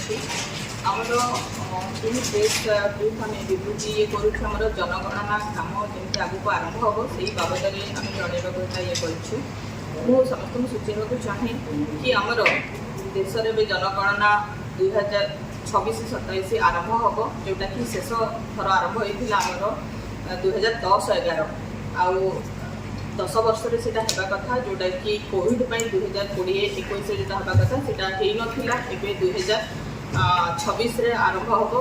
आमर press brief आम विवृत्ति ये कर जनगणना कम जमी आगक आरंभ हम से बाबद आम जनवाक ये करूँ समस्त सूचना चाहे कि आमर देश में जनगणना 2026-27 आरंभ हम जोटा कि शेष थर आरंभ होता आमर 2010-11 आउ 10 वर्ष से कथा जोटा कि कोविड 2020-21 जोटा हवा कथा से नाला एवं 2026 आरंभ हम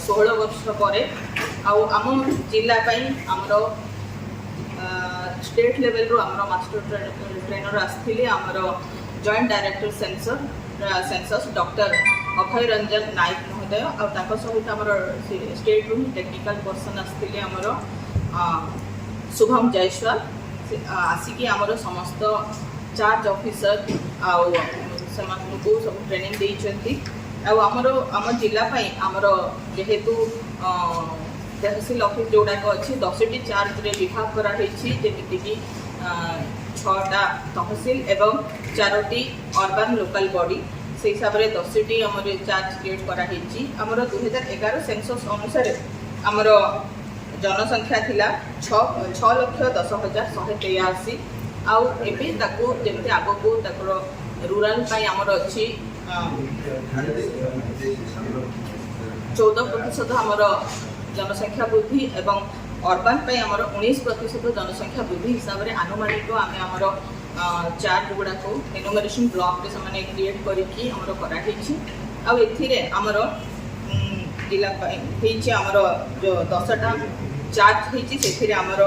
16 वर्ष पर आम जिलापाई आमर स्टेट लेवल रो आमर मास्टर ट्रेनर आसते आमर जॉइंट डायरेक्टर सेंसस डॉक्टर अभय रंजन नायक महोदय और सहित आमर स्टेट रू टेक्निकल पर्सन आसते आमर शुभम जायसवाल आसिकी आमर समस्त चार्ज ऑफिसर आउ सब ट्रेनिंग देइछंती आमर आम जिलापाई आमर जेहेतु तहसील ऑफिस जोड़ाक अच्छी 10टी चार्ज रे विभाग कराई जमीक 6टा तहसील एवं 4टी अर्बन लोकल बॉडी से हिसाब से 10टी आमर चार्ज क्रिएट कराई आमर 2011 सेंसस अनुसार आमर जनसंख्या थिला 6,10,183 आउ एबे ताकू जेमते आगो रूराल पाई आमर अच्छी 14% आमर जनसंख्या वृद्धि एवं अर्बन पे आमर 19% जनसंख्या वृद्धि हिसाब से आनुमानिक आम आमर चार्ट गुड़ाक एनुमरेशन ब्लॉक रे से क्रिएट करके आमर जिला आमर जो 10टा चार्ट होती से आमर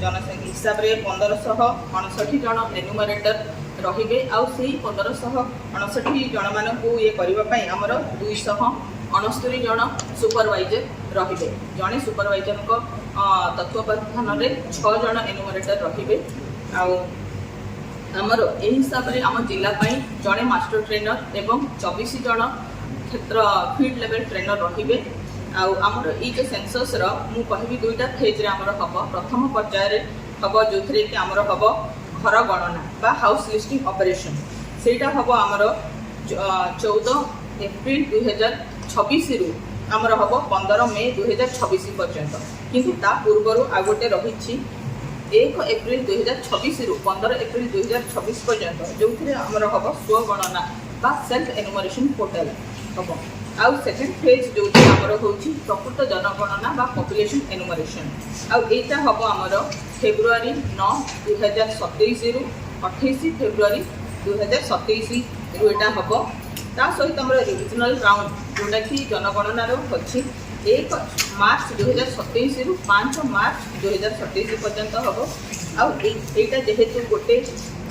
जनसंख्या हिसाब से 1559 जन एनुमरेटर रे आउ 1559 जन मान ये करने आमर 269 जन सुपरवाइजर रे जड़े सुपरवाइजर तत्वावधान में 6 जन एनुमरेटर रे आमर यही हिसाब से आम जिलापाई जड़े मास्टर ट्रेनर एवं 24 जन क्षेत्र फील्ड लेवल ट्रेनर रे आमर ये सेंसस मु कहबी 2टा फेज आमर हम प्रथम पर्यायर हम जो थी कि आमर हम घर गणना बा हाउस लिस्टिंग ऑपरेशन सेटा हम आमर 14 एप्रिल 2026 रु आमर हम 15 मई 2026 पर्यंत किंतु ता पूर्वर आ गोटे रही 1 एप्रिल 2026 रु 15 एप्रिल 2026 पर्यंत जो आमर हम स्वगणना बा सेल्फ एनुमरेशन पोर्टल हम आउ सेकेंड फेज जो आमर हूँ प्रकृत जनगणना बा पॉपुलेशन एनुमरेशन आईटा हम आमर फेब्रुआरी 9 2027 रु 28 फेब्रुआरी 2027 रु एटा हम ता सहित आमर रिजनल राउंड जोटा कि जनगणनार अच्छी 1 मार्च 2027 रु 5 मार्च 2027 पर्यंत हम आईटा जेहेतु गोटे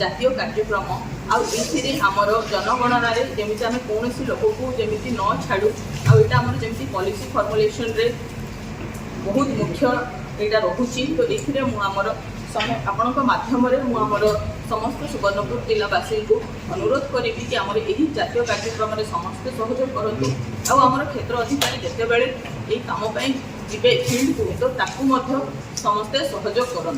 जातीय कार्यक्रम आउे आमर जनगणना जमी आम कौन लोक को जमी न छाड़ू आईटा आमर जमी पॉलिसी फॉर्मुलेशन रे बहुत मुख्य यहाँ रोचे तो ये आमर आपण माध्यम आमर समस्त सुवर्णपुर जिलावासी को अनुरोध करी कि आमर यही जातीय कार्यक्रम में समस्ते सहयोग करूँ आमर क्षेत्र अधिकारी जिते ये कम जी फील्ड को तो समस्ते सहयोग करूँ।